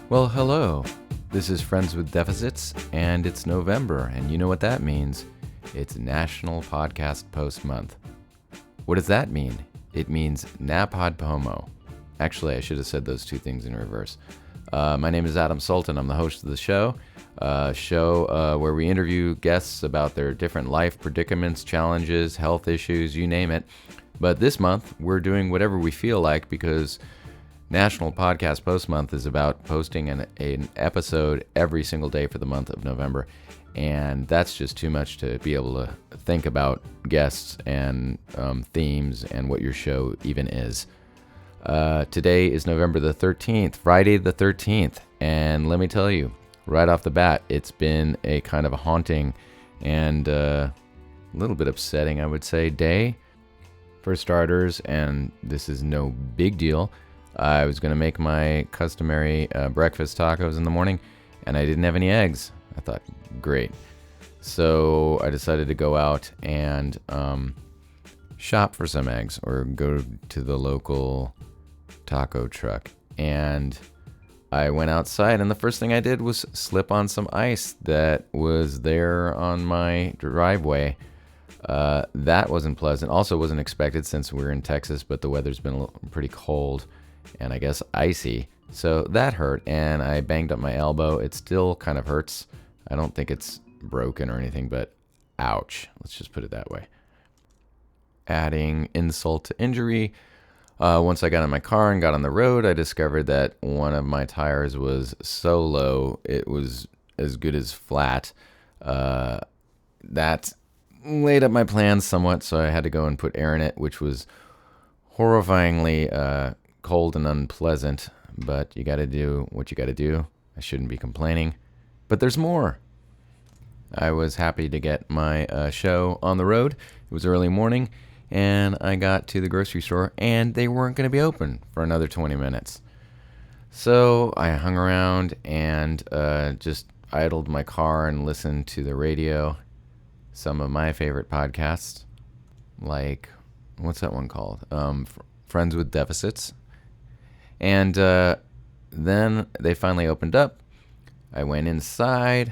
Well, hello. This is Friends with Deficits, and it's November, and you know what that means. It's National Podcast Post Month. What does that mean? It means NaPodPoMo. Actually, I should have said those two things in reverse. My name is Adam Sultan. I'm the host of the show, where we interview guests about their different life predicaments, challenges, health issues, you name it. But this month, we're doing whatever we feel like because National Podcast Post Month is about posting an episode every single day for the month of November. And that's just too much to be able to think about guests and themes and what your show even is. Today is November the 13th, Friday the 13th. And let me tell you, right off the bat, it's been a kind of a haunting and a little bit upsetting, I would say, day. For starters, and this is no big deal, I was going to make my customary breakfast tacos in the morning, and I didn't have any eggs. I thought, great. So I decided to go out and shop for some eggs or go to the local taco truck. And I went outside, and the first thing I did was slip on some ice that was there on my driveway. That wasn't pleasant. Also wasn't expected since we're in Texas, but the weather's been pretty cold and I guess icy. So that hurt, and I banged up my elbow. It still kind of hurts. I don't think it's broken or anything, but ouch. Let's just put it that way. Adding insult to injury, once I got in my car and got on the road, I discovered that one of my tires was so low, it was as good as flat. That laid up my plans somewhat, so I had to go and put air in it, which was horrifyingly cold and unpleasant, but you gotta do what you gotta do. I shouldn't be complaining, but there's more. I was happy to get my show on the road. It was early morning, and I got to the grocery store, and they weren't going to be open for another 20 minutes. So I hung around and just idled my car and listened to the radio. Some of my favorite podcasts, like, what's that one called? Friends with Deficits. And then they finally opened up. I went inside.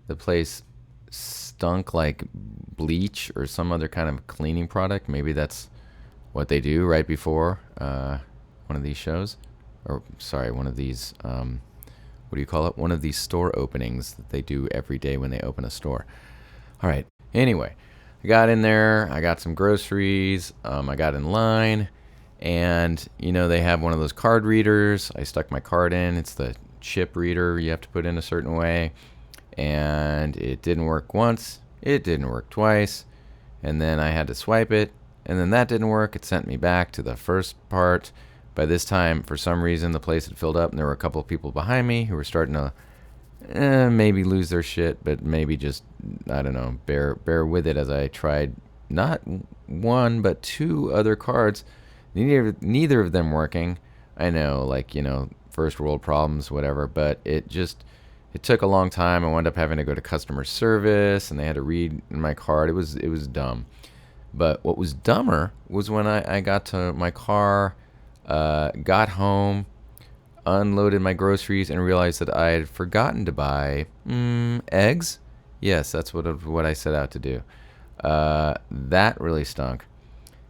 The place stunk like bleach or some other kind of cleaning product. Maybe that's what they do right before one of these shows. Or, sorry, one of these, what do you call it? One of these store openings that they do every day when they open a store. All right. Anyway, I got in there, I got some groceries, I got in line, and, they have one of those card readers. I stuck my card in. It's the chip reader you have to put in a certain way, and it didn't work once, it didn't work twice, and then I had to swipe it, and then that didn't work. It sent me back to the first part. By this time, for some reason, the place had filled up, and there were a couple of people behind me who were starting to maybe lose their shit, but maybe just, I don't know, bear with it as I tried not one, but two other cards, neither of them working. I know, first world problems, whatever, but it took a long time. I wound up having to go to customer service, and they had to read my card. It was dumb. But what was dumber was when I got to my car, got home, unloaded my groceries, and realized that I had forgotten to buy eggs. Yes, that's what I set out to do. That really stunk.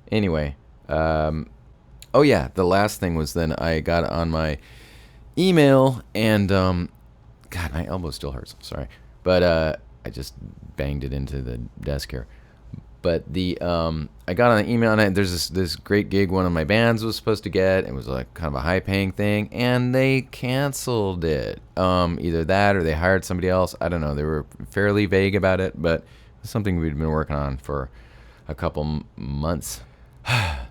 Anyway, oh yeah, the last thing was then I got on my email, and God, my elbow still hurts. I'm sorry, but I just banged it into the desk here. But I got on the email, and there's this great gig one of my bands was supposed to get. It was like kind of a high-paying thing, and they canceled it. Either that or they hired somebody else. I don't know. They were fairly vague about it, but it's something we'd been working on for a couple months.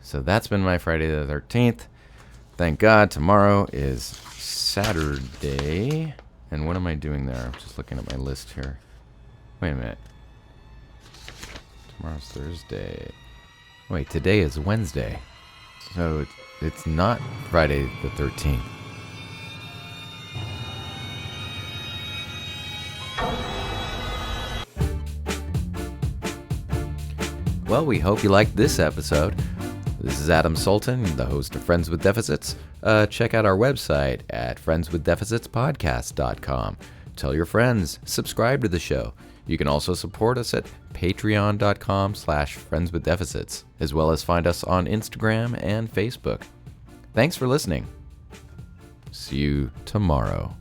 So that's been my Friday the 13th. Thank God tomorrow is Saturday. And what am I doing there? I'm just looking at my list here. Wait a minute. Tomorrow's Thursday. Wait, today is Wednesday. So it's not Friday the 13th. Well, we hope you liked this episode. This is Adam Sultan, the host of Friends with Deficits. Check out our website at friendswithdeficitspodcast.com. Tell your friends, subscribe to the show. You can also support us at patreon.com/friendswithdeficits, as well as find us on Instagram and Facebook. Thanks for listening. See you tomorrow.